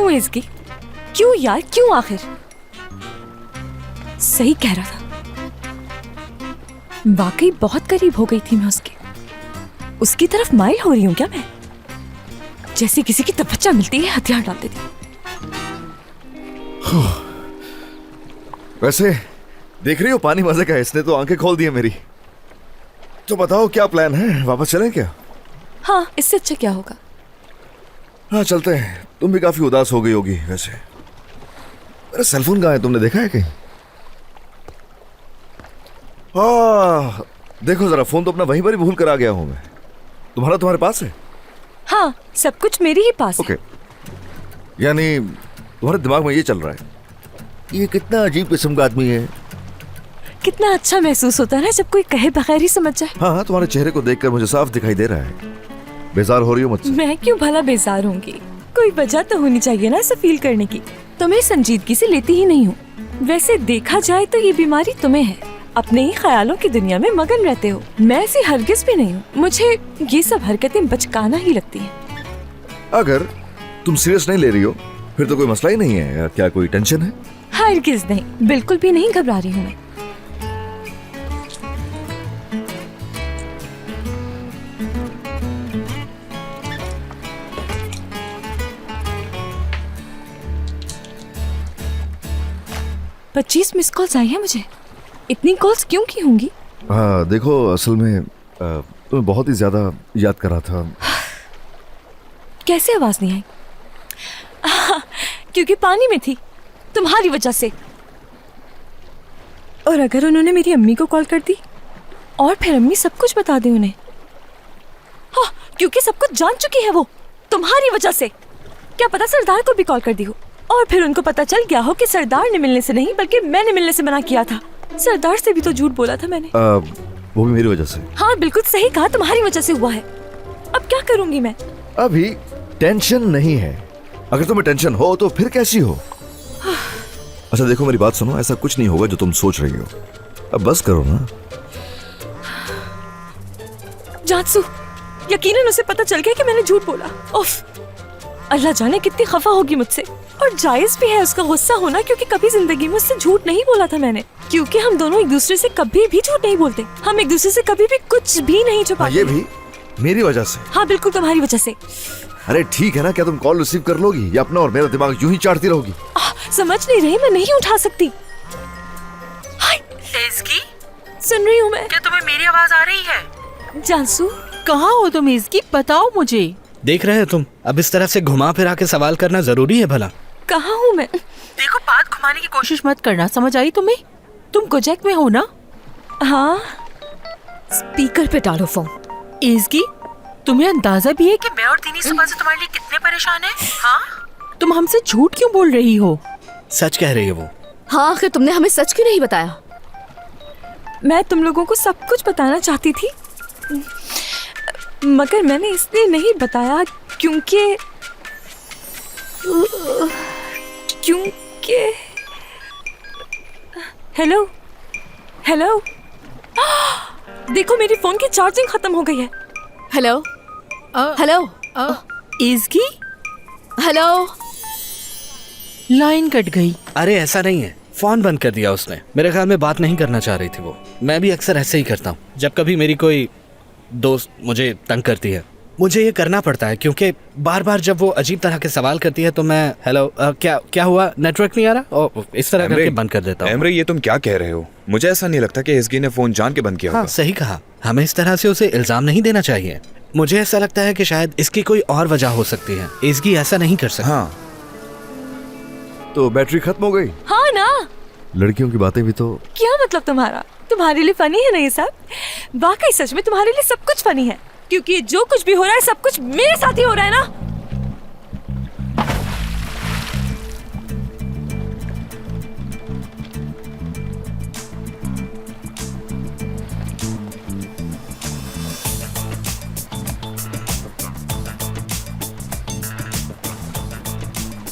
क्यों इसकी? क्यों यार, क्यों आखिर? सही कह रहा था, वाकई बहुत करीब हो गई थी मैं उसकी तरफ माइल हो रही हूँ क्या मैं? जैसे किसी की तपच्चा मिलती है हथियार डाल देती। वैसे देख रही हो पानी मजे का, इसने तो आंखें खोल दी है मेरी। तो बताओ क्या प्लान है, वापस चलें क्या? हाँ, इससे अच्छा क्या होगा? हाँ चलते हैं। तुम भी काफी उदास हो गई होगी वैसे। मेरा सेलफोन कहाँ है, तुमने देखा है कहीं? हाँ देखो जरा, फोन तो अपना वहीं पर ही भूल कर आ गया हूं मैं। तुम्हारे पास है? हाँ, सब कुछ मेरे ही पास है। यानी तुम्हारे दिमाग में ये चल रहा है, ये कितना अजीब किस्म का आदमी है। कितना अच्छा महसूस होता है ना जब कोई कहे बगैर ही समझ जाए। हाँ, तुम्हारे चेहरे को देखकर मुझे साफ दिखाई दे रहा है। बेजार हो रही हो मुझसे? मैं क्यों भला बेजार होंगी? कोई वजह तो होनी चाहिए ना ऐसा फील करने की। तुम्हें संजीदगी से लेती ही नहीं हूँ। वैसे देखा जाए तो ये बीमारी तुम्हें है, अपने ही ख्यालों की दुनिया में मगन रहते हो। मैं ऐसी हरगिज भी नहीं हूँ, मुझे ये सब हरकतें बचकाना ही लगती हैं। अगर तुम सीरियस नहीं ले रही हो फिर तो कोई मसला ही नहीं है। क्या कोई टेंशन है? हरगिज नहीं, बिल्कुल भी नहीं घबरा रही हूँ मैं। पच्चीस मिस कॉल्स आई हैं मुझे। इतनी कॉल्स क्यों की होंगी? हाँ देखो, असल में तुम्हें बहुत ही ज्यादा याद कर रहा था। कैसे आवाज नहीं आई? क्योंकि पानी में थी, तुम्हारी वजह से। और अगर उन्होंने मेरी अम्मी को कॉल कर दी और फिर अम्मी सब कुछ बता दे उन्हें। हाँ, क्योंकि सब कुछ जान चुकी है वो, तुम्हारी वजह से। क्या पता सरदार को भी कॉल कर दी हो और फिर उनको पता चल गया हो कि सरदार ने मिलने से नहीं बल्कि मैंने मिलने से मना किया था। सरदार से भी तो झूठ बोला था मैंने। वो भी मेरी वजह से? हाँ बिल्कुल सही कहा, तुम्हारी वजह से हुआ है। अब क्या करूंगी मैं? अभी टेंशन नहीं है। अगर तुम्हें टेंशन हो तो फिर कैसी हो? अच्छा देखो मेरी बात सुनो, ऐसा कुछ नहीं होगा जो तुम सोच रही हो। अब बस करो ना। जादसू, यकीनन उसे पता चल गया कि मैंने झूठ बोला। उफ, अल्लाह जाने कितनी खफा होगी मुझसे। और जायज भी है उसका गुस्सा होना, क्योंकि कभी जिंदगी में उससे झूठ नहीं बोला था मैंने। क्योंकि हम दोनों एक दूसरे से कभी भी झूठ नहीं बोलते, हम एक दूसरे से कभी भी कुछ भी नहीं छुपाते। ये भी मेरी वजह से? हाँ बिल्कुल तुम्हारी वजह से। अरे ठीक है ना, क्या तुम कॉल रिसीव कर लोगी या अपना और मेरा दिमाग यूं ही चाटती रहोगी? समझ नहीं रही, मैं नहीं उठा सकती। इसकी सुन रही हूँ मैं। क्या तुम्हें मेरी आवाज आ रही है? जानसू, कहाँ हो तुम इसकी? बताओ मुझे। देख रहे हो तुम, अब इस तरह से घुमा फिरा के सवाल करना जरूरी है भला? कहाँ हूँ मैं? देखो, बात घुमाने की कोशिश मत करना, समझ आई तुम्हें? तुम गोजैक में हो ना? हाँ। स्पीकर पे डालो फोन। इसकी, तुम्हें अंदाजा भी है कि मैं और दीनी सुबह से तुम्हारे लिए कितने परेशान हैं? हाँ? तुम हमसे झूठ क्यों बोल रही हो? सच कह रही है वो। हाँ, आखिर तुमने हमें सच क्यों नहीं बताया? मैं तुम लोगों को सब कुछ बताना चाहती थी, मगर मैंने इसलिए नहीं बताया क्योंकि हेलो हेलो, देखो मेरी फोन की चार्जिंग खत्म हो गई है। हेलो हेलो इसकी हेलो, लाइन कट गई। अरे ऐसा नहीं है, फोन बंद कर दिया उसने। मेरे ख्याल में बात नहीं करना चाह रही थी वो। मैं भी अक्सर ऐसे ही करता हूँ, जब कभी मेरी कोई दोस्त मुझे तंग करती है। मुझे ये करना पड़ता है क्योंकि बार बार जब वो अजीब तरह के सवाल करती है तो मैं हेलो क्या हुआ, नेटवर्क नहीं आ रहा, और इस तरह करके बंद कर देता हूँ। एमरे, ये तुम क्या कह रहे हो? मुझे ऐसा नहीं लगता कि इसकी ने फोन जान के बंद किया होगा। हाँ सही कहा, हमें इस तरह से उसे इल्जाम नहीं देना चाहिए। मुझे ऐसा लगता है कि शायद इसकी कोई और वजह हो सकती है। इसकी ऐसा नहीं कर सकती। हाँ तो बैटरी खत्म हो गई? हाँ ना। लड़कियों की बातें भी तो। क्या मतलब तुम्हारा? तुम्हारे लिए फनी है ना ये सब? वाकई सच में तुम्हारे लिए सब कुछ फनी है, क्योंकि जो कुछ भी हो रहा है सब कुछ मेरे साथ ही हो रहा है ना।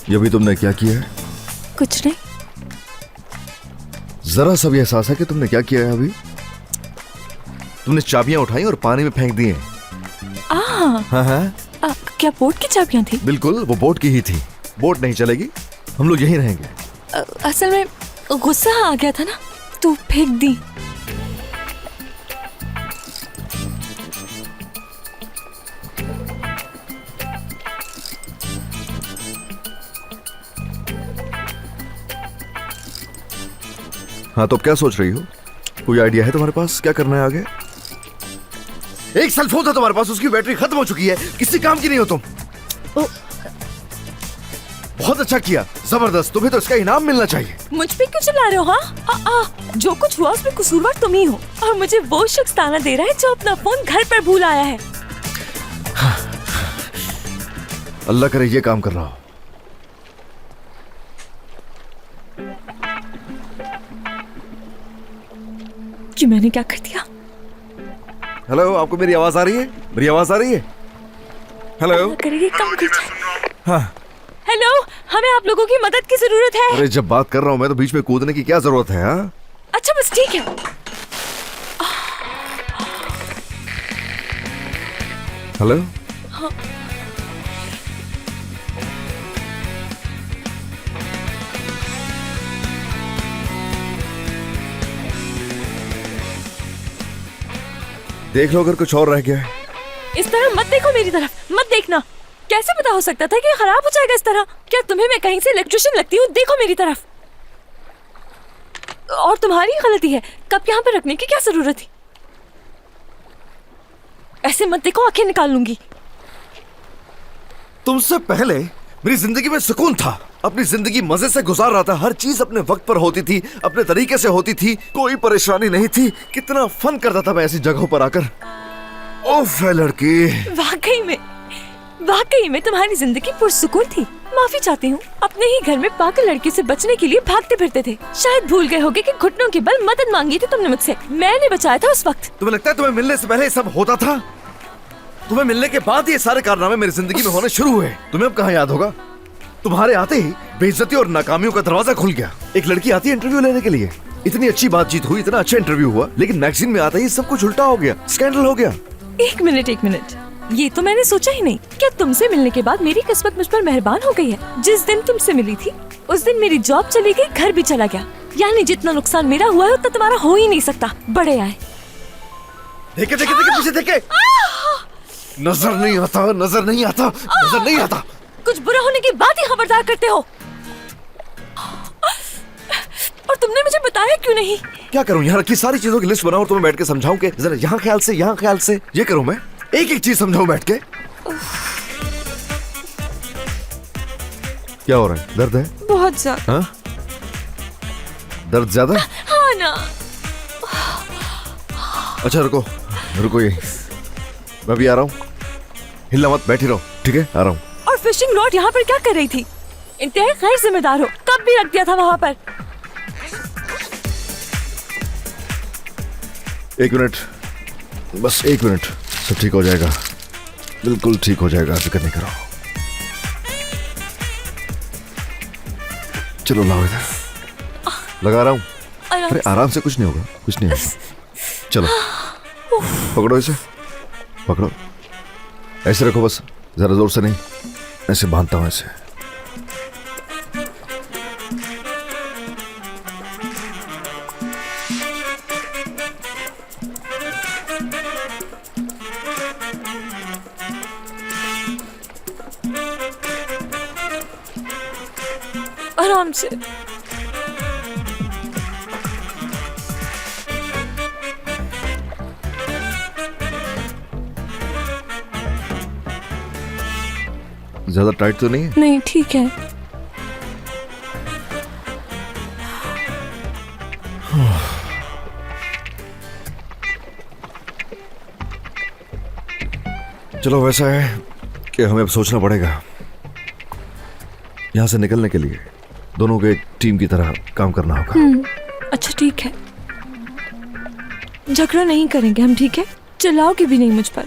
ये भी तुमने क्या किया है? कुछ नहीं। जरा सा भी एहसास है कि तुमने क्या किया है? अभी तुमने चाबियां उठाई और पानी में फेंक दी हैं। हाँ हाँ। क्या बोट की चाबियां थी? बिल्कुल, वो बोट की ही थी। बोट नहीं चलेगी, हम लोग यहीं रहेंगे। असल में गुस्सा आ गया था ना, तो फेंक दी। हाँ, तो अब क्या सोच रही हो? कोई आइडिया है तुम्हारे पास? क्या करना है आगे? एक सेल फोन था तुम्हारे पास, उसकी बैटरी खत्म हो चुकी है, किसी काम की नहीं हो तुम। बहुत अच्छा किया, जबरदस्त, तुम्हें तो इसका इनाम मिलना चाहिए। मुझ पे क्यों चिल्ला रहे हो? हाँ, जो कुछ हुआ उसमें कसूरवार तुम ही हो, और मुझे वो शख्स ताना दे रहा है जो अपना फोन घर पर भूल आया है। अल्लाह करे ये काम कर रहा हो। कि मैंने क्या कर दिया? हेलो, आपको मेरी आवाज आ रही है? मेरी आवाज आ रही है? हेलो। करेंगे, काम कर जाए। हाँ। हेलो, हमें आप लोगों की मदद की जरूरत है। अरे जब बात कर रहा हूँ मैं तो बीच में कूदने की क्या जरूरत है? हाँ, अच्छा बस ठीक है। हेलो। देख लो अगर कुछ और रह गया है। इस तरह मत देखो मेरी तरफ, मत देखना। कैसे पता हो सकता था कि ये खराब हो जाएगा इस तरह? क्या तुम्हें मैं कहीं से इलेक्ट्रिशियन लगती हूँ? देखो मेरी तरफ। और तुम्हारी गलती है, कप यहाँ पर रखने की क्या जरूरत थी? ऐसे मत देखो, आंखें निकाल लूंगी। तुमसे पहले मेरी जिंदगी में सुकून था, अपनी जिंदगी मजे से गुजार रहा था, हर चीज अपने वक्त पर होती थी, अपने तरीके से होती थी, कोई परेशानी नहीं थी। कितना फन करता था मैं ऐसी जगहों पर आकर। ओफ लड़की, वाकई में तुम्हारी जिंदगी पुरसुकून थी। माफी चाहती हूँ, अपने ही घर में पागल लड़की से बचने के लिए भागते फिरते थे। शायद भूल गए होगे कि घुटनों के बल मदद मांगी थी तुमने मुझसे, मैंने बचाया था उस वक्त। तुम्हें लगता है तुम्हें मिलने से पहले ये सब होता था? तुम्हें मिलने के बाद ये सारे कारनामे मेरी जिंदगी में होने शुरू हुए। तुम्हें अब कहाँ याद होगा? तुम्हारे आते ही बेइज्जती और नाकामियों का दरवाजा खुल गया। एक लड़की आती है इंटरव्यू लेने के लिए, इतनी अच्छी बातचीत हुई, इतना अच्छा इंटरव्यू हुआ, लेकिन मैगजीन में आते ही सब कुछ उल्टा हो गया, स्कैंडल हो गया। एक मिनट, ये तो मैंने सोचा ही नहीं। क्या तुमसे मिलने के बाद मेरी किस्मत मुझ पर मेहरबान हो गई है? जिस दिन तुमसे मिली थी उस दिन मेरी जॉब चली गई, घर भी चला गया। यानी जितना नुकसान मेरा हुआ है उतना तुम्हारा हो ही नहीं सकता। बड़े आए। देखे पीछे देखे। नजर नहीं आता, नजर नहीं आता, नजर नहीं आता। कुछ बुरा होने की बात ही खबरदार करते हो। और तुमने मुझे बताया क्यों नहीं? क्या करूं, यहाँ रखी सारी चीजों की लिस्ट बनाऊं और तुम्हें बैठ के समझाऊं कि जरा यहाँ ख्याल से, यहाँ ख्याल से, ये करूं मैं? एक एक चीज समझाऊं बैठ के? क्या हो रहा है? दर्द है? बहुत ज्यादा। हाँ? दर्द ज्यादा? हाँ ना। अच्छा रुको यही, मैं भी आ रहा हूँ। हिलना मत, बैठी रहो, ठीक है? आ रहा हूँ। और फिशिंग रॉड यहाँ पर क्या कर रही थी? इंतहाई गैर जिम्मेदार हो, कब भी रख दिया था वहाँ पर। एक मिनट, बस एक मिनट, सब ठीक हो जाएगा, बिल्कुल ठीक हो जाएगा, फिक्र नहीं करो। चलो लाओ इधर, लगा रहा हूँ। अरे आराम से, कुछ नहीं होगा, कुछ नहीं होगा। चलो पकड़ो इसे, पकड़ो, ऐसे रखो, बस जरा जोर से नहीं, ऐसे बांधता हूँ ऐसे। आराम से। ज्यादा टाइट तो नहीं है? नहीं, ठीक है। चलो वैसा है कि हमें अब सोचना पड़ेगा, यहाँ से निकलने के लिए दोनों को एक टीम की तरह काम करना होगा। अच्छा ठीक है, झगड़ा नहीं करेंगे हम, ठीक है? चिल्लाओगे भी नहीं मुझ पर,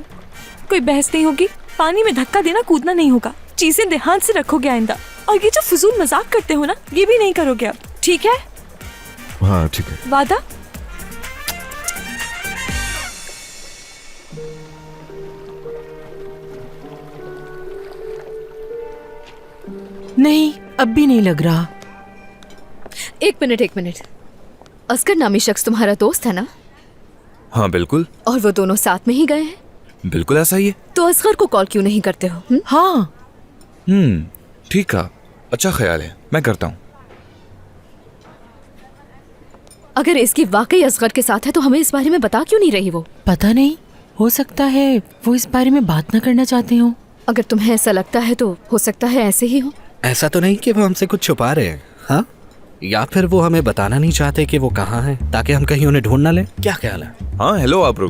कोई बहस नहीं होगी, पानी में धक्का देना कूदना नहीं होगा, चीजें ध्यान से रखोगे आइंदा। और ये जो फजूल मजाक करते हो ना, ये भी नहीं करोगे अब, ठीक है? हाँ ठीक है। वादा? नहीं, अब भी नहीं लग रहा। एक मिनट। असगर नामी शख्स तुम्हारा दोस्त है ना? हाँ बिल्कुल, और वो दोनों साथ में ही गए हैं? बिल्कुल ऐसा ही है। तो असगर को कॉल क्यों नहीं करते हो? हाँ, ठीक है, अच्छा ख्याल है, मैं करता हूँ। अगर इसकी वाकई असगर के साथ है तो हमें इस बारे में बता क्यों नहीं रही वो? पता नहीं, हो सकता है वो इस बारे में बात ना करना चाहते हो। अगर तुम्हें ऐसा लगता है तो हो सकता है ऐसे ही हो। ऐसा तो नहीं कि वो हमसे कुछ छुपा रहे हैं, हाँ? या फिर वो हमें बताना नहीं चाहते कि वो कहाँ हैं, ताकि हम कहीं उन्हें ढूंढ ना लें। क्या ख्याल है? हाँ हेलो आबरू।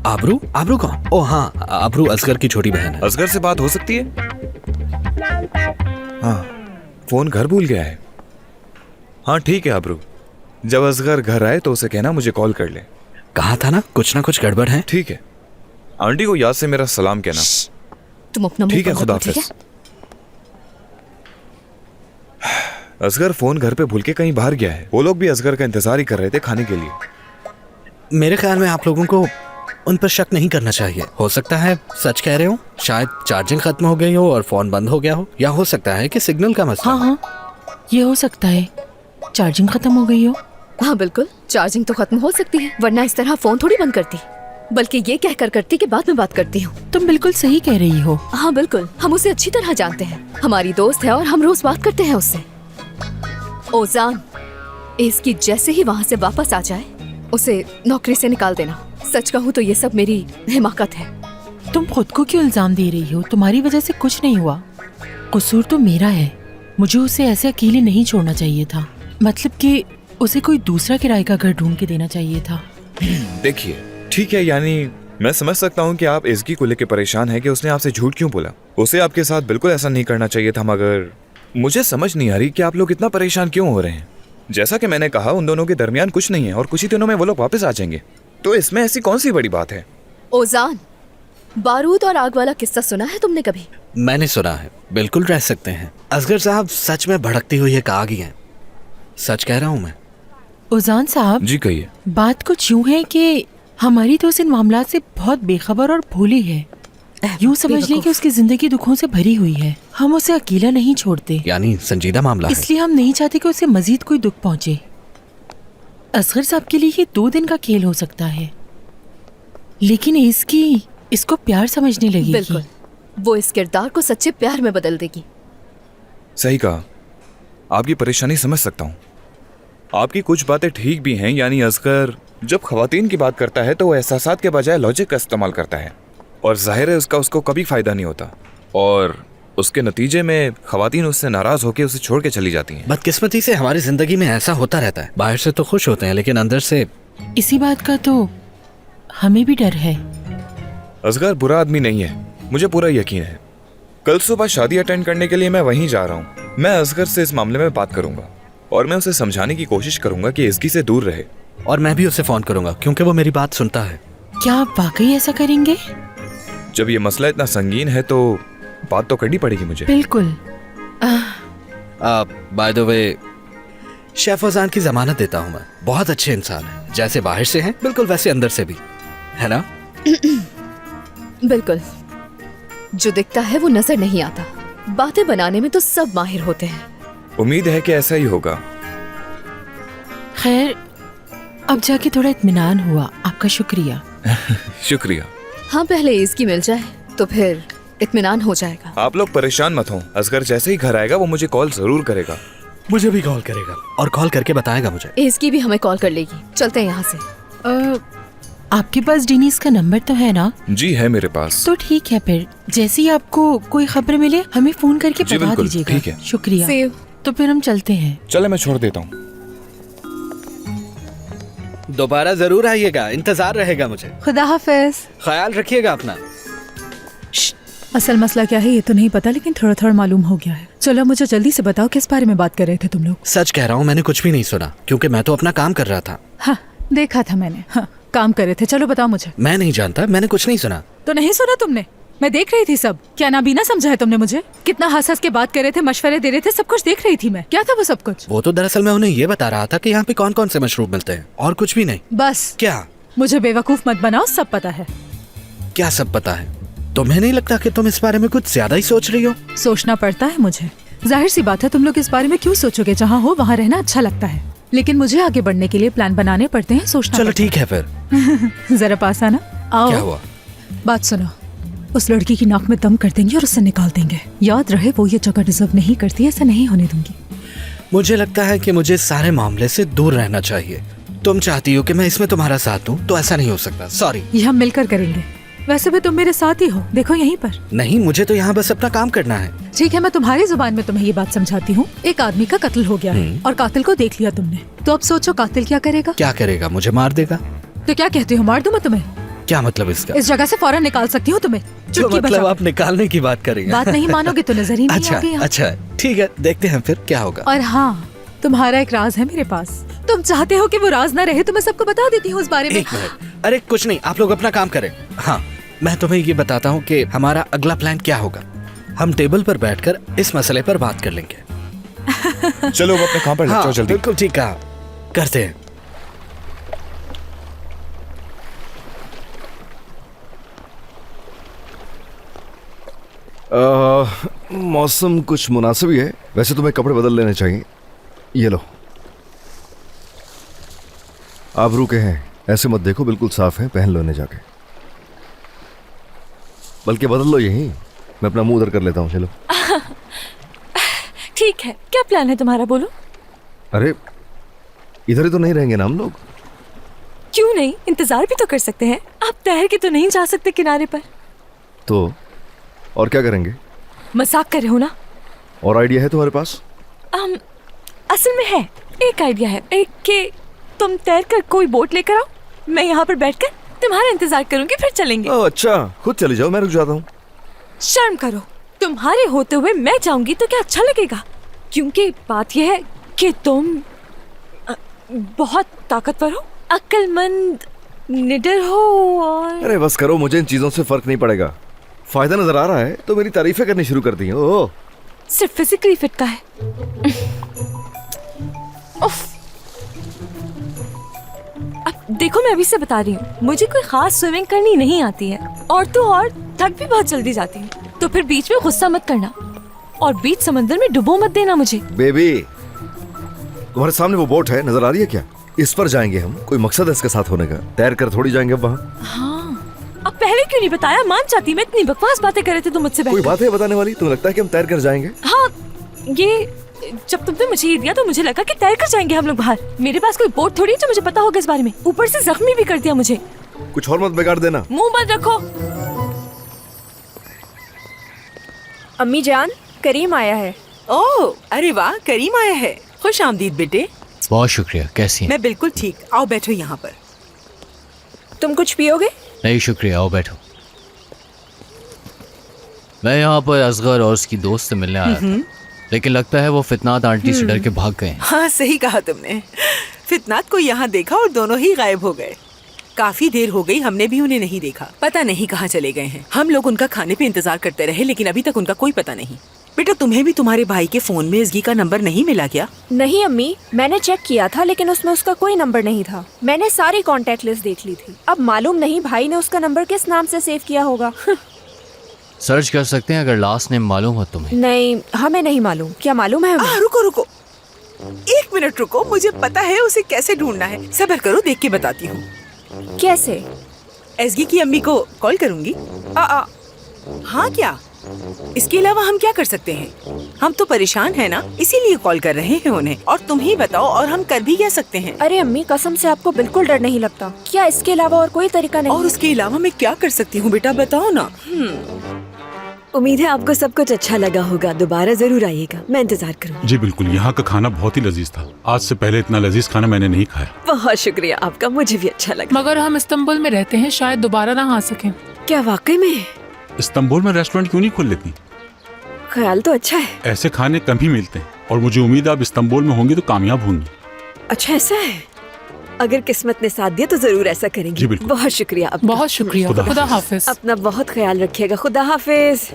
आबरू? आबरू कौन? ओ हाँ, आबरू असगर की छोटी बहन है। असगर से बात हो सकती है? हाँ, फोन घर भूल गया है। हाँ ठीक है आबरू, जब असगर घर आए तो उसे कहना मुझे कॉल कर ले। कहा था ना कुछ गड़बड़ है। ठीक है, आंटी को याद से मेरा सलाम कहना। तुम अपना मुंह ठीक है, बंद खुदा रखो, ठीक हाफिज। असगर फोन घर पे भूल के कहीं बाहर गया है। वो लोग भी असगर का इंतजार ही कर रहे थे खाने के लिए। मेरे ख्याल में आप लोगों को उन पर शक नहीं करना चाहिए। हो सकता है सच कह रहे हो, शायद चार्जिंग खत्म हो गई हो और फोन बंद हो गया हो, या हो सकता है कि सिग्नल का मसला। हाँ, ये हो सकता है, चार्जिंग खत्म हो गई हो। हाँ बिल्कुल, चार्जिंग तो खत्म हो सकती है, वरना इस तरह फोन थोड़ी बंद करती। बल्कि ये कहकर करती कि बाद में बात करती हूँ। तुम बिल्कुल सही कह रही हो। हाँ बिल्कुल, हम उसे अच्छी तरह जानते हैं, हमारी दोस्त है और हम रोज बात करते हैं उससे। ओजान, इसकी जैसे ही वहाँ से वापस आ जाए उसे नौकरी से निकाल देना। सच कहूँ तो ये सब मेरी हिमाकत है। तुम खुद को क्यों इल्जाम दे रही हो? तुम्हारी वजह से कुछ नहीं हुआ, कसूर तो मेरा है। मुझे उसे ऐसे अकेले नहीं छोड़ना चाहिए था, मतलब कि उसे कोई दूसरा किराए का घर ढूंढ के देना चाहिए था। देखिए ठीक है, यानी मैं समझ सकता हूँ कि आप इसकी को लेकर परेशान हैं कि उसने आपसे झूठ क्यों बोला। उसे आपके साथ बिल्कुल ऐसा नहीं करना चाहिए था, मगर मुझे समझ नहीं आ रही कि आप लोग इतना परेशान क्यों हो रहे हैं। जैसा कि मैंने कहा, उन दोनों के दरमियान कुछ नहीं है और कुछ ही दिनों में वो लोग वापस आ जाएंगे, तो इसमें ऐसी कौन सी बड़ी बात है। ओजान, बारूद और आग वाला किस्सा सुना है तुमने कभी? मैंने सुना है, बिल्कुल रह सकते हैं। असगर साहब सच में भड़कती हुई एक आग ही है, सच कह रहा हूँ मैं। उजान साहब, जी कहिए। बात कुछ यूं है कि हमारी दोस्त इन मामलात से बहुत बेखबर और भोली है। यूं समझ लें कि उसकी जिंदगी दुखों से भरी हुई है। हम उसे अकेला नहीं छोड़ते, यानी संजीदा मामला है। इसलिए हम नहीं चाहते कि उसे मजीद कोई दुख पहुंचे। असगर साहब के लिए ये 2 दिन का खेल हो सकता है, लेकिन इसको प्यार समझने लगेगी। बिल्कुल, वो इस किरदार को सच्चे प्यार में बदल देगी। सही कहा, आपकी परेशानी समझ सकता हूँ। आपकी कुछ बातें ठीक भी हैं, यानी असगर जब खवातीन की बात करता है तो वो एहसासात के बजाय लॉजिक का इस्तेमाल करता है, और जाहिर है उसको कभी फायदा नहीं होता, और उसके नतीजे में खवातीन उससे नाराज होकर उसे छोड़ के चली जाती हैं। बदकिस्मती से हमारी जिंदगी में ऐसा होता रहता है। बाहर से तो खुश होते हैं, लेकिन अंदर से। इसी बात का तो हमें भी डर है। असगर बुरा आदमी नहीं है, मुझे पूरा यकीन है। कल सुबह शादी अटेंड करने के लिए मैं वहीं जा रहा हूँ। मैं असगर से इस मामले में बात करूंगा और मैं उसे समझाने की कोशिश करूंगा कि इसकी से दूर रहे। और मैं भी उसे फोन करूंगा, क्योंकि वो मेरी बात सुनता है। क्या आप वाकई ऐसा करेंगे? जब ये मसला इतना संगीन है तो बात तो करनी पड़ेगी मुझे। बिल्कुल। बाय द वे, शेफ ओजान की जमानत देता हूँ मैं। बहुत अच्छे इंसान है, जैसे बाहर से हैं बिल्कुल वैसे अंदर से भी, है ना? बिल्कुल, जो दिखता है वो नजर नहीं आता। बातें बनाने में तो सब माहिर होते हैं। उम्मीद है कि ऐसा ही होगा। खैर, अब जाके थोड़ा इत्मीनान हुआ। आपका शुक्रिया। शुक्रिया। हाँ, पहले इसकी मिल जाए तो फिर इत्मीनान हो जाएगा। आप लोग परेशान मत हो, असगर जैसे ही घर आएगा वो मुझे कॉल जरूर करेगा। मुझे भी कॉल करेगा और कॉल करके बताएगा मुझे। इसकी भी हमें कॉल कर लेगी। चलते हैं यहाँ से। आपके पास डीनीस का नंबर तो है ना? जी है मेरे पास। तो ठीक है, फिर जैसे ही आपको कोई खबर मिले हमें फोन करके जी बता बिल्कुल, दीजिएगा। ठीक है। शुक्रिया। See you। तो फिर हम चलते हैं। चले, मैं छोड़ देता हूँ। दोबारा जरूर आइएगा, इंतजार रहेगा मुझे। खुदा हाफिज। ख्याल रखिएगा अपना। असल मसला क्या है ये तो नहीं पता, लेकिन थोड़ा थोड़ा मालूम हो गया है। चलो मुझे जल्दी से बताओ, किस बारे में बात कर रहे थे तुम लोग? सच कह रहा हूँ, मैंने कुछ भी नहीं सुना, क्योंकि मैं तो अपना काम कर रहा था। हाँ, देखा था मैंने। हाँ, काम कर रहे थे। चलो बताओ मुझे। मैं नहीं जानता, मैंने कुछ नहीं सुना। तो नहीं सुना तुमने? मैं देख रही थी सब। क्या नाबीना समझा है तुमने मुझे? कितना हंस हंस के बात कर रहे थे, मशवरे दे रहे थे, सब कुछ देख रही थी मैं। क्या था वो सब कुछ? वो तो दरअसल मैं उन्हें ये बता रहा था कि यहाँ पे कौन कौन से मशरूब मिलते हैं, और कुछ भी नहीं। बस क्या? मुझे बेवकूफ मत बनाओ, सब पता है। क्या सब पता है? तुम्हें नहीं लगता कि तुम इस बारे में कुछ ज्यादा ही सोच रही हो? सोचना पड़ता है मुझे, जाहिर सी बात है, तुम लोग इस बारे में क्यों सोचोगे? जहाँ हो वहाँ रहना अच्छा लगता है, लेकिन मुझे आगे बढ़ने के लिए प्लान बनाने पड़ते हैं, सोचना चलो पड़ता ठीक है फिर। है। जरा पास आना। आओ। क्या हुआ? बात सुनो, उस लड़की की नाक में दम कर देंगे और उससे निकाल देंगे। याद रहे, वो ये जगह डिजर्व नहीं करती, ऐसा नहीं होने दूंगी। मुझे लगता है कि मुझे सारे मामले से दूर रहना चाहिए। तुम चाहती हो कि मैं इसमें तुम्हारा साथ दूं, तो ऐसा नहीं हो सकता। सॉरी। ये हम मिलकर करेंगे। वैसे भी तुम मेरे साथ ही हो, देखो यहीं पर। नहीं, मुझे तो यहाँ बस अपना काम करना है। ठीक है, मैं तुम्हारी जुबान में तुम्हें ये बात समझाती हूँ। एक आदमी का कत्ल हो गया है और कातिल को देख लिया तुमने, तो अब सोचो कातिल क्या करेगा? क्या करेगा? मुझे मार देगा। तो क्या कहते हो, मार दूं मैं तुम्हें? क्या मतलब इसका? इस जगह से फौरन निकाल सकती हूँ तुम्हें। जो चुटकी मतलब बजाओ। आप निकालने की बात करेंगे? बात नहीं मानोगे तो नजर ही नहीं अच्छा आओगे यहाँ। अच्छा, ठीक है, देखते हैं फिर क्या होगा। और हाँ, तुम्हारा एक राज है मेरे पास। तुम चाहते हो कि वो राज ना रहे तो मैं सबको बता देती हूँ उस बारे में। एक मिनट, अरे कुछ नहीं, आप लोग अपना काम करें। हाँ, मैं तुम्हें ये बताता हूँ कि हमारा अगला प्लान क्या होगा। हम टेबल पर बैठकर इस मसले पर बात कर लेंगे। चलो अब अपने काम पर लग हाँ, जाओ जल्दी। बिल्कुल ठीक कहा, करते हैं। मौसम कुछ मुनासिब ही है, वैसे तुम्हें कपड़े बदल लेने चाहिए। ये लो, आबरू के हैं, ऐसे मत देखो, बिल्कुल साफ है, पहन लो इन्हें जाके। बल्कि बदल लो यहीं, मैं अपना मुंह उधर कर लेता हूँ। चलो ठीक है, क्या प्लान है तुम्हारा, बोलो। अरे इधर ही तो नहीं रहेंगे ना हम लोग? क्यों नहीं, इंतजार भी तो कर सकते हैं। आप तैर के तो नहीं जा सकते किनारे पर। तो और क्या करेंगे? मजाक कर रहे हो ना? और आइडिया है तुम्हारे पास? असल में है, एक आइडिया है कि तुम तैर कर कोई बोट लेकर आओ, मैं यहाँ पर बैठकर तुम्हारा इंतजार करूंगी, फिर चलेंगे। ओह अच्छा, खुद चली जाओ, मैं रुक जाता हूँ। शर्म करो, तुम्हारे होते हुए मैं जाऊंगी तो क्या अच्छा लगेगा? क्योंकि बात यह है कि तुम बहुत ताकतवर हो, अक्लमंद, निडर हो और अरे बस करो, मुझे इन चीजों से फर्क नहीं पड़ेगा। फायदा नजर आ रहा है तो मेरी तारीफें करनी शुरू कर दी। ओह, सिर्फ फिजिकली फिट का है। उफ। अब देखो, मैं अभी से बता रही हूँ, मुझे कोई खास स्विमिंग करनी नहीं आती है, और तो और थक भी बहुत जल्दी जाती हूँ, तो फिर बीच में गुस्सा मत करना और बीच समंदर में डुबो मत देना मुझे। बेबी, तुम्हारे सामने वो बोट है, नजर आ रही है क्या? इस पर जाएंगे हम, कोई मकसद है इसके साथ होने का, तैर कर थोड़ी जाएंगे अब वहाँ। हाँ, अब पहले क्यों नहीं बताया? मान जाती मैं, इतनी बकवास बातें कर रहे थे तुम मुझसे कोई बैठकर। बात है बताने वाली? तुम्हें लगता है कि हम तैर कर जाएंगे? हाँ, ये जब तुमने मुझे ये दिया तो मुझे लगा कि तैर कर जाएंगे हम लोग बाहर। मेरे पास कोई बोट थोड़ी है जो मुझे पता होगा इस बारे में, ऊपर से जख्मी भी कर दिया मुझे। कुछ और मत बिगाड़ देना। मुंह बंद रखो। अम्मी जान, करीम आया है। ओह, अरे वाह, करीम आया है। खुश आमदीद बेटे। बहुत शुक्रिया, कैसी हैं? मैं बिल्कुल ठीक। आओ बैठो यहाँ पर। तुम कुछ पियोगे? नहीं शुक्रिया, आओ बैठो। मैं यहाँ पर असगर और उसकी दोस्त से मिलने आया था, लेकिन लगता है वो फितनात आंटी से डर के भाग गए हैं। हाँ, सही कहा तुमने। फितनात को यहाँ देखा और दोनों ही गायब हो गए। काफी देर हो गई, हमने भी उन्हें नहीं देखा। पता नहीं कहाँ चले गए हैं। हम लोग उनका खाने पे इंतजार करते रहे, लेकिन अभी तक उनका कोई पता नहीं। बेटा, तुम्हें भी तुम्हारे भाई के फोन में इसगी का नंबर नहीं मिला क्या? नहीं अम्मी, मैंने चेक किया था लेकिन उसमें उसका कोई नंबर नहीं था। मैंने सारी कांटेक्ट लिस्ट देख ली थी। अब मालूम नहीं भाई ने उसका नंबर किस नाम से सेव किया होगा। सर्च कर सकते हैं अगर लास्ट नेम मालूम हो तुम्हें। नहीं, हमें नहीं मालूम। क्या मालूम है हमें? रुको रुको, एक मिनट रुको, मुझे पता है उसे कैसे ढूंढना है। सब्र करो, देख के बताती हूँ। कैसे? एसगी की अम्मी को कॉल करूंगी। हाँ, क्या इसके अलावा हम क्या कर सकते हैं? हम तो परेशान हैं ना, इसीलिए कॉल कर रहे हैं उन्हें। और तुम ही बताओ, और हम कर भी क्या सकते हैं? अरे अम्मी, कसम से आपको बिल्कुल डर नहीं लगता क्या? इसके अलावा और कोई तरीका नहीं? और उसके अलावा मैं क्या कर सकती हूँ बेटा, बताओ ना। उम्मीद है आपको सब कुछ अच्छा लगा होगा। दोबारा जरूर आइएगा, मैं इंतजार करूँगी। जी बिल्कुल, यहाँ का खाना बहुत ही लजीज था। आज से पहले इतना लजीज खाना मैंने नहीं खाया। बहुत शुक्रिया आपका, मुझे भी अच्छा लगा। मगर हम इस्तांबुल में रहते हैं, शायद दोबारा ना आ सकें। क्या वाकई में? इस्तांबुल में रेस्टोरेंट क्यों नहीं खोल लेती? ख्याल तो अच्छा है। ऐसे खाने कम ही मिलते हैं, और मुझे उम्मीद है आप इस्तांबुल में होंगी तो कामयाब होंगी। अच्छा ऐसा है? अगर किस्मत ने साथ दिया तो जरूर ऐसा करेंगे। जी बिल्कुल। बहुत शुक्रिया आपका। बहुत शुक्रिया। खुदा हाफिज। अपना बहुत ख्याल रखिएगा। खुदा हाफिज।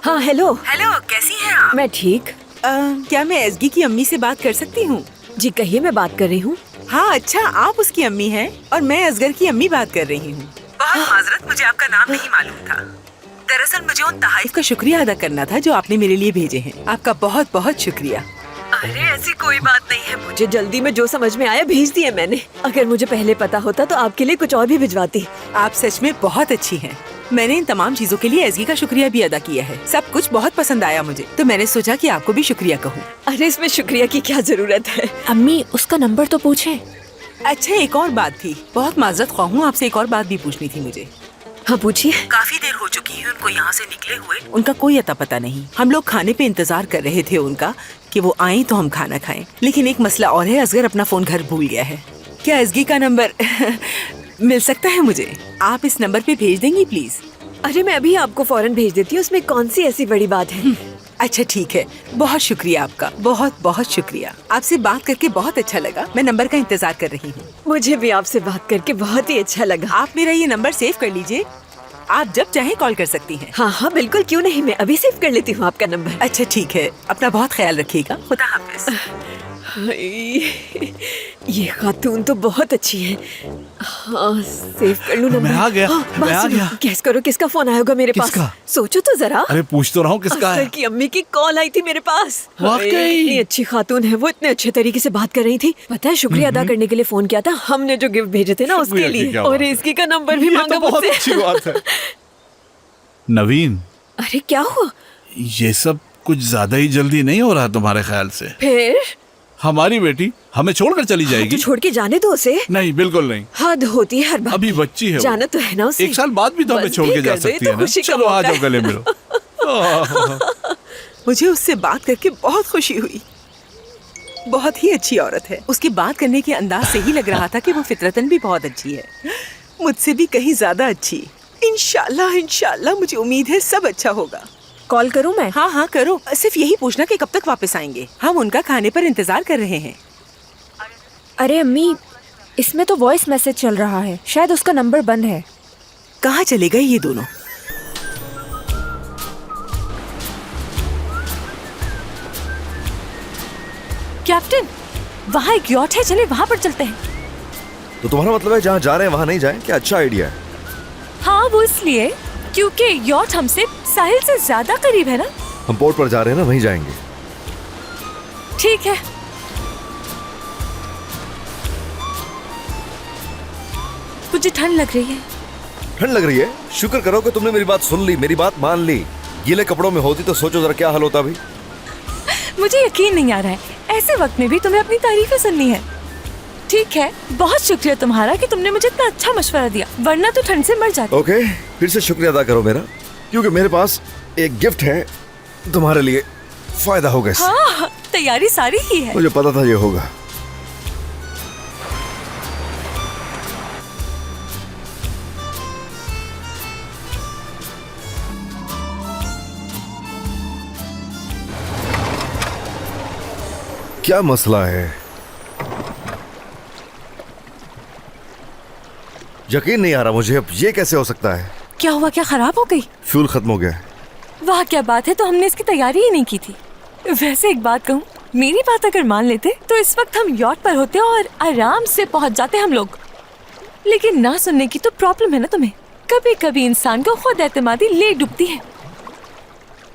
हाँ हेलो। हेलो, कैसी हैं आप? मैं ठीक। क्या मैं एसगी की अम्मी से बात कर सकती हूँ? जी कहिए, मैं बात कर रही हूँ। हाँ अच्छा, आप उसकी अम्मी हैं और मैं असगर की अम्मी बात कर रही हूँ। बहुत माजरत, मुझे आपका नाम नहीं मालूम था। दरअसल मुझे उन तहाइफ का शुक्रिया अदा करना था जो आपने मेरे लिए भेजे हैं। आपका बहुत बहुत शुक्रिया। अरे ऐसी कोई बात नहीं है, मुझे जल्दी में जो समझ में आया भेज दिए मैंने। अगर मुझे पहले पता होता तो आपके लिए कुछ और भी भिजवाती। आप सच में बहुत अच्छी हैं। मैंने इन तमाम चीजों के लिए एसगी का शुक्रिया भी अदा किया है। सब कुछ बहुत पसंद आया मुझे, तो मैंने सोचा कि आपको भी शुक्रिया कहूँ। अरे इसमें शुक्रिया की क्या जरूरत है। अम्मी उसका नंबर तो पूछे। अच्छा, एक और बात थी, बहुत माजरत ख्वाह हूँ, आपसे एक और बात भी पूछनी थी मुझे। हाँ पूछिए। काफी देर हो चुकी है उनको यहाँ से निकले हुए, उनका कोई अता पता नहीं। हम लोग खाने पे इंतजार कर रहे थे उनका कि वो आए तो हम खाना खाएं। लेकिन एक मसला और है, असगर अपना फोन घर भूल गया है। क्या एसगी का नंबर मिल सकता है मुझे? आप इस नंबर पे भेज देंगी प्लीज? अरे मैं अभी आपको फौरन भेज देती हूँ, उसमें कौन सी ऐसी बड़ी बात है। अच्छा ठीक है, बहुत शुक्रिया आपका, बहुत बहुत शुक्रिया। आपसे बात करके बहुत अच्छा लगा। मैं नंबर का इंतजार कर रही हूँ। मुझे भी आपसे बात करके बहुत ही अच्छा लगा। आप मेरा ये नंबर सेव कर लीजिए, आप जब चाहें कॉल कर सकती हैं। हाँ हाँ बिल्कुल, क्यों नहीं, मैं अभी सेव कर लेती हूँ आपका नंबर। अच्छा ठीक है, अपना बहुत ख्याल रखिएगा। खुदा हाफिज। ये खातून तो बहुत अच्छी है। हाँ सेव कर लूँ नंबर। मैं आ गया, हाँ, मैं आ गया। गैस करो किसका फोन आया होगा मेरे पास। किसका? सोचो तो जरा। अरे पूछ तो रहा हूँ किसका असगर है। की अम्मी की कॉल आई थी मेरे पास। वाकई? इतनी अच्छी खातून है वो, इतने अच्छे तरीके से बात कर रही थी। पता है शुक्रिया अदा करने के लिए फोन किया था हमने, जो गिफ्ट भेजे थे ना उसके शुक्रिया की लिए। क्या और बात है। इसकी का नंबर भी ये मांगा तो बहुत मुझसे। अच्छी बात है। नवीन, अरे क्या हुआ? ये सब कुछ ज्यादा ही जल्दी नहीं हो रहा तुम्हारे ख्याल से? फिर हमारी बेटी हमें छोड़कर चली तो जाएगी? छोड़ के जाने दो उसे। नहीं बिल्कुल नहीं, हद होती है हर बात अभी की। बच्ची है वो। जाना तो है ना उसे। 1 साल बाद भी तो हमें बस छोड़ भी के जा कर दो, ये सकती तो है ना। खुशी का चलो आ मौका जाओ है। गले मिलो। मुझे उससे बात करके बहुत खुशी हुई। बहुत ही अच्छी औरत है। उसकी बात करने के अंदाज से ही लग रहा था कि वो फितरतन भी बहुत अच्छी है, मुझसे भी कहीं ज्यादा अच्छी। इंशाल्लाह इंशाल्लाह, मुझे उम्मीद है सब अच्छा होगा। कॉल करूँ मैं? हाँ हाँ करो। सिर्फ यही पूछना कि कब तक वापस आएंगे, हम उनका खाने पर इंतजार कर रहे हैं। अरे अम्मी इसमें तो वॉइस मैसेज चल रहा है, शायद उसका नंबर बंद है। कहाँ चले गए ये दोनों? कैप्टन, वहाँ एक यॉट है, चले वहाँ पर चलते हैं। तो तुम्हारा मतलब है जहाँ जा रहे हैं वहाँ नहीं जाएं? क्या अच्छा आइडिया है। हाँ वो इसलिए क्योंकि यॉट हमसे साहिल से ज्यादा करीब है ना। हम पोर्ट पर जा रहे हैं ना, वहीं जाएंगे। ठीक है। मुझे ठंड लग रही है। ठंड लग रही है? शुक्र करो कि तुमने मेरी बात सुन ली, मेरी बात मान ली। गीले कपड़ों में होती तो सोचो जरा क्या हाल होता अभी। मुझे यकीन नहीं आ रहा है ऐसे वक्त में भी तुम्हें अपनी तारीफें सुननी है। ठीक है, बहुत शुक्रिया तुम्हारा कि तुमने मुझे इतना अच्छा मशवरा दिया, वरना तो ठंड से मर जाती। ओके, फिर से शुक्रिया अदा करो मेरा, क्योंकि मेरे पास एक गिफ्ट है तुम्हारे लिए। फायदा होगा इससे। हाँ, तैयारी सारी ही है। मुझे पता था ये होगा। क्या मसला है? यकीन नहीं आ रहा मुझे, अब ये कैसे हो सकता है? क्या हुआ, क्या खराब हो गई? फ्यूल खत्म हो गया है। वाह क्या बात है, तो हमने इसकी तैयारी ही नहीं की थी। वैसे एक बात कहूँ, मेरी बात अगर मान लेते तो इस वक्त हम यॉट पर होते और आराम से पहुंच जाते हम लोग। लेकिन ना सुनने की तो प्रॉब्लम है ना तुम्हें। कभी कभी इंसान को खुद एतमादी ले डूबती है।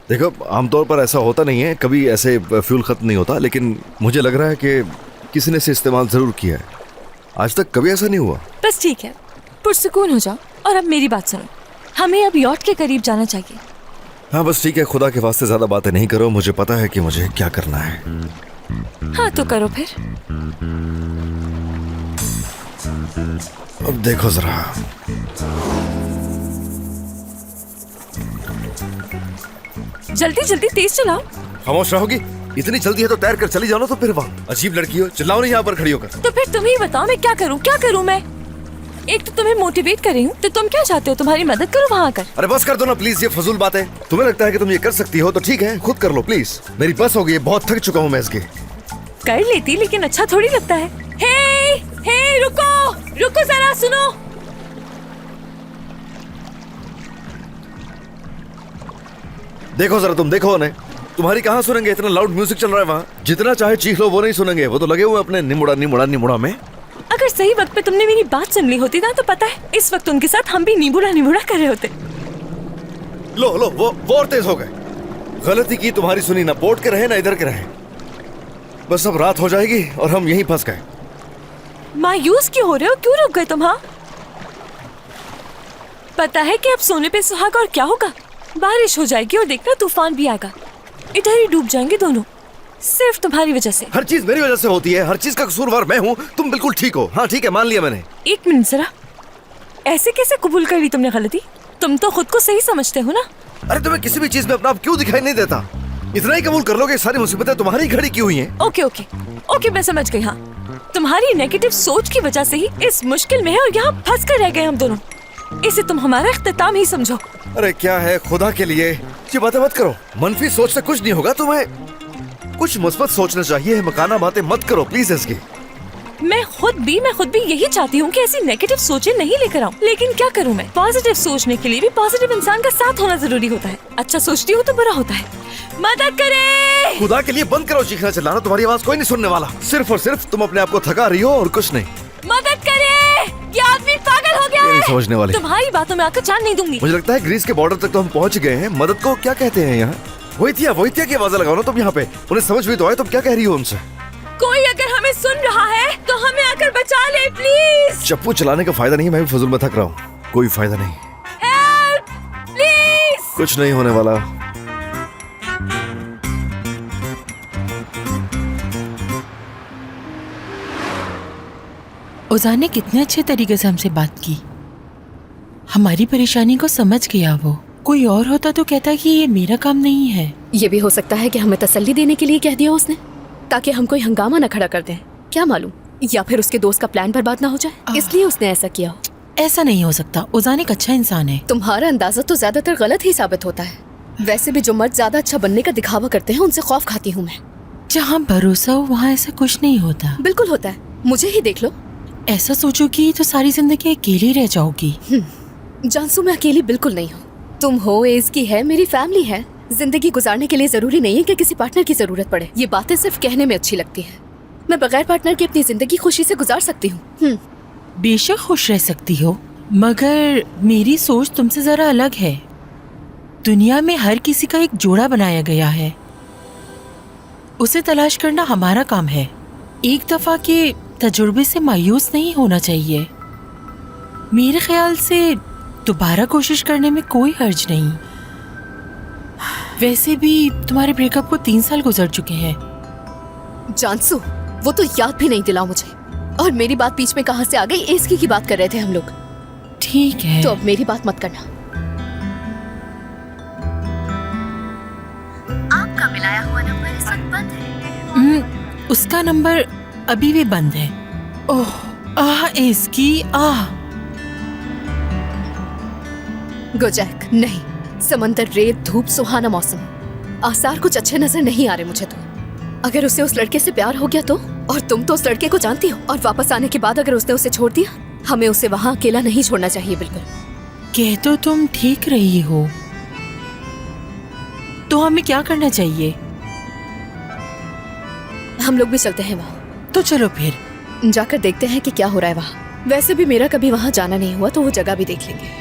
देखो, आमतौर पर ऐसा होता नहीं है, कभी ऐसे फ्यूल खत्म नहीं होता, लेकिन मुझे लग रहा है कि किसी ने इसे इस्तेमाल जरूर किया है। आज तक कभी ऐसा नहीं हुआ। बस ठीक है, पुरसुकून हो जाओ और अब मेरी बात सुनो। हमें अब यॉट के करीब जाना चाहिए। हाँ बस ठीक है, खुदा के वास्ते ज्यादा बातें नहीं करो, मुझे पता है कि मुझे क्या करना है। हाँ तो करो फिर। अब देखो जरा, जल्दी जल्दी तेज चलाओ। खामोश रहोगी? इतनी जल्दी है तो तैर कर चली जाओ ना। तो फिर वहाँ अजीब लड़की हो, चिल्लाओ नहीं यहाँ पर खड़ी होकर। तो फिर तुम ही बताओ मैं क्या करूँ, क्या करूँ मैं? एक तो तुम्हें मोटिवेट कर रही हूँ, तो तुम क्या चाहते हो? तुम्हारी मदद करो वहाँ कर। अरे बस कर दो ना प्लीज, ये फजूल बात है। तुम्हें लगता है कि तुम ये कर सकती हो तो ठीक है, खुद कर लो प्लीज। मेरी बस हो गई, बहुत थक चुका हूँ मैं इसके। कर लेती, लेकिन अच्छा थोड़ी लगता है। हे रुको रुको जरा, सुनो। देखो जरा, तुम देखो उन्हें। तुम्हारी कहाँ सुनेंगे, इतना लाउड म्यूजिक चल रहा है वहाँ। जितना चाहे चीख लो, वो नहीं सुनेंगे। वो तो लगे हुए अपने निमुड़ा निमुड़ा निमुड़ा में। अगर सही वक्त पे तुमने मेरी बात सुन ली होती ना तो पता है इस वक्त उनके साथ हम भी निबुड़ा निबुड़ा कर रहे होते। लो वो और तेज हो गए। गलती की तुम्हारी सुनी, ना पोर्ट के रहे ना इधर के रहे। बस अब रात हो जाएगी और हम यहीं फंस गए। मायूस क्यों हो रहे हो? क्यों रुक गए तुम? हाँ, पता है कि अब सोने पे सुहागा और क्या होगा? बारिश हो जाएगी और देखना तूफान भी आएगा। इधर ही डूब जाएंगे दोनों, सिर्फ तुम्हारी वजह से। हर चीज मेरी वजह से होती है, हर चीज का कसूरवार मैं हूँ। तुम बिल्कुल ठीक हो। हाँ ठीक है, मान लिया मैंने। एक मिनट जरा, ऐसे कैसे कबूल कर ली तुमने गलती? तुम तो खुद को सही समझते हो ना। अरे तुम्हें किसी भी चीज में अपना आप क्यों दिखाई नहीं देता? इतना ही कबूल कर लो कि सारी मुसीबतें तुम्हारी घड़ी की हुई हैं। ओके ओके ओके, मैं समझ गई। हाँ, तुम्हारी नेगेटिव सोच की वजह से ही इस मुश्किल में है और यहाँ फंस कर रह गए हम दोनों। इसे तुम हमारा इख्तिताम ही समझो। अरे क्या है, खुदा के लिए ये बातें मत करो। मनफी सोच से कुछ नहीं होगा। तुम्हें कुछ मुस्बत सोचना चाहिए। मकाना बातें मत करो प्लीज। इसकी मैं खुद भी यही चाहती हूँ कि ऐसी नेगेटिव सोचें नहीं लेकर आऊँ, लेकिन क्या करूँ मैं? पॉजिटिव सोचने के लिए भी पॉजिटिव इंसान का साथ होना जरूरी होता है। अच्छा सोचती हूँ तो बुरा होता है। मदद करे। खुदा के लिए बंद करो चीखना चिल्लाना। तुम्हारी आवाज कोई नहीं सुनने वाला। सिर्फ और सिर्फ तुम अपने आप को थका रही हो और कुछ नहीं। मदद करे, ये आदमी पागल हो गया ये है। नहीं समझने वाले। तुम्हारी बातों में आकर जान नहीं दूंगी। मुझे लगता है ग्रीस के बॉर्डर तक तो हम पहुँच गए हैं। मदद को क्या कहते हैं यहाँ? वोइतिया की आवाज लगाओ ना तुम यहाँ पे। उन्हें समझ भी तो आए तुम क्या कह रही हो उनसे। कोई अगर हमें सुन रहा है तो हमें आकर बचा ले प्लीज। चप्पू चलाने का फायदा नहीं है, मैं भी फजूल में थक रहा हूँ। कोई फायदा नहीं। Help please. कुछ नहीं होने वाला। ओजान ने कितने अच्छे तरीके से हमसे बात की। हमारी परेशानी को समझ गया वो। कोई और होता तो कहता कि ये मेरा काम नहीं है। ये भी हो सकता है कि हमें तसल्ली देने के लिए कह दिया उसने, ताकि हम कोई हंगामा न खड़ा कर दें। क्या मालूम, या फिर उसके दोस्त का प्लान बर्बाद ना हो जाए, इसलिए उसने ऐसा किया हो। ऐसा नहीं हो सकता। ओजान एक अच्छा इंसान है। तुम्हारा अंदाजा तो ज्यादातर गलत ही साबित होता है। वैसे भी जो मर्द ज्यादा अच्छा बनने का दिखावा करते हैं उनसे खौफ खाती हूँ मैं। जहाँ भरोसा हो वहाँ ऐसा कुछ नहीं होता। बिल्कुल होता है, मुझे ही देख लो। ऐसा सोचोगी तो सारी जिंदगी अकेली रह जाओगी। जानसू, मैं अकेली बिल्कुल नहीं हूँ। तुम हो, एज की है, मेरी फैमिली है। जिंदगी गुजारने के लिए जरूरी नहीं है कि किसी पार्टनर की जरूरत पड़े। ये बातें सिर्फ कहने में अच्छी लगती है। मैं बगैर पार्टनर की अपनी जिंदगी खुशी से गुजार सकती हूँ। बेशक खुश रह सकती हो, मगर मेरी सोच तुमसे जरा अलग है। दुनिया में हर किसी का एक जोड़ा बनाया गया है, उसे तलाश करना हमारा काम है। एक दफा के तजुर्बे से मायूस नहीं होना चाहिए। मेरे ख्याल से दोबारा कोशिश करने में कोई हर्ज नहीं। वैसे भी तुम्हारे ब्रेकअप को 3 साल गुजर चुके हैं। जानसू, वो तो याद भी नहीं दिलाओ मुझे। और मेरी बात बीच में कहाँ से आ गई? एसकी की बात कर रहे थे हम लोग। ठीक है, तो अब मेरी बात मत करना। आपका मिलाया हुआ नंबर इस वक्त बंद है। उसका नंबर अभी भी बंद है। ओह इसकी गोजैक, नहीं। समंदर, रेत, धूप, सुहाना मौसम, आसार कुछ अच्छे नजर नहीं आ रहे मुझे तो। अगर उसे उस लड़के से प्यार हो गया तो, और तुम तो उस लड़के को जानती हो, और वापस आने के बाद अगर उसने उसे छोड़ दिया, हमें उसे वहां अकेला नहीं छोड़ना चाहिए। बिल्कुल। कह तो तुम ठीक रही हो, तो हमें क्या करना चाहिए? हम लोग भी चलते हैं वहाँ। तो चलो फिर जाकर देखते हैं कि क्या हो रहा है वहाँ। वैसे भी मेरा कभी वहाँ जाना नहीं हुआ, तो वो जगह भी देख लेंगे।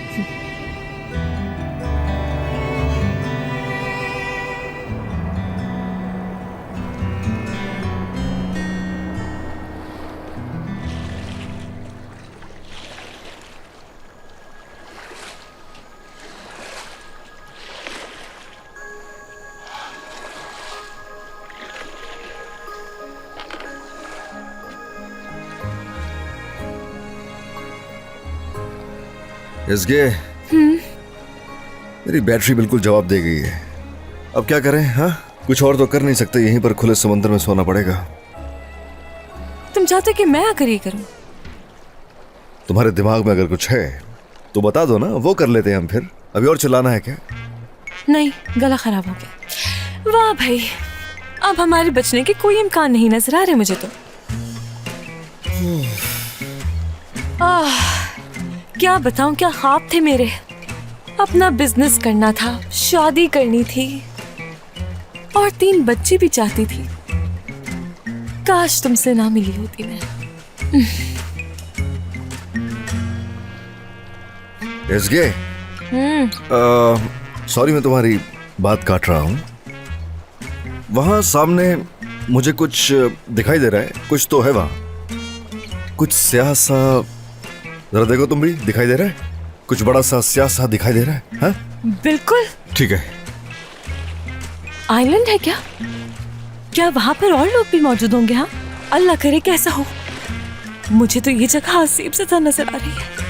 इसके मेरी बैटरी बिल्कुल जवाब दे गई है। अब क्या करें? हाँ, कुछ और तो कर नहीं सकते। यहीं पर खुले समंदर में सोना पड़ेगा। तुम चाहते कि मैं आकर ये करूं? तुम्हारे दिमाग में अगर कुछ है तो बता दो ना, वो कर लेते हैं हम फिर। अभी और चिल्लाना है क्या? नहीं, गला खराब हो गया। वाह भाई, अब हमारे बचने के कोई इम्कान नहीं नजर आ रहे मुझे तो। क्या बताऊं, क्या ख्वाब थे मेरे। अपना बिजनेस करना था, शादी करनी थी और 3 बच्चे भी चाहती थी। काश तुमसे ना मिली होती मैं। एसगे, सॉरी मैं तुम्हारी बात काट रहा हूँ। वहां सामने मुझे कुछ दिखाई दे रहा है, कुछ तो है वहां, कुछ स्याह सा। जरा देखो तुम भी, दिखाई दे रहा है कुछ बड़ा सा स्याह सा दिखाई दे रहा है? हाँ बिल्कुल। ठीक है। आइलैंड है क्या? क्या वहां पर और लोग भी मौजूद होंगे? हाँ, अल्लाह करे कैसा हो। मुझे तो ये जगह अजीब से नजर आ रही है।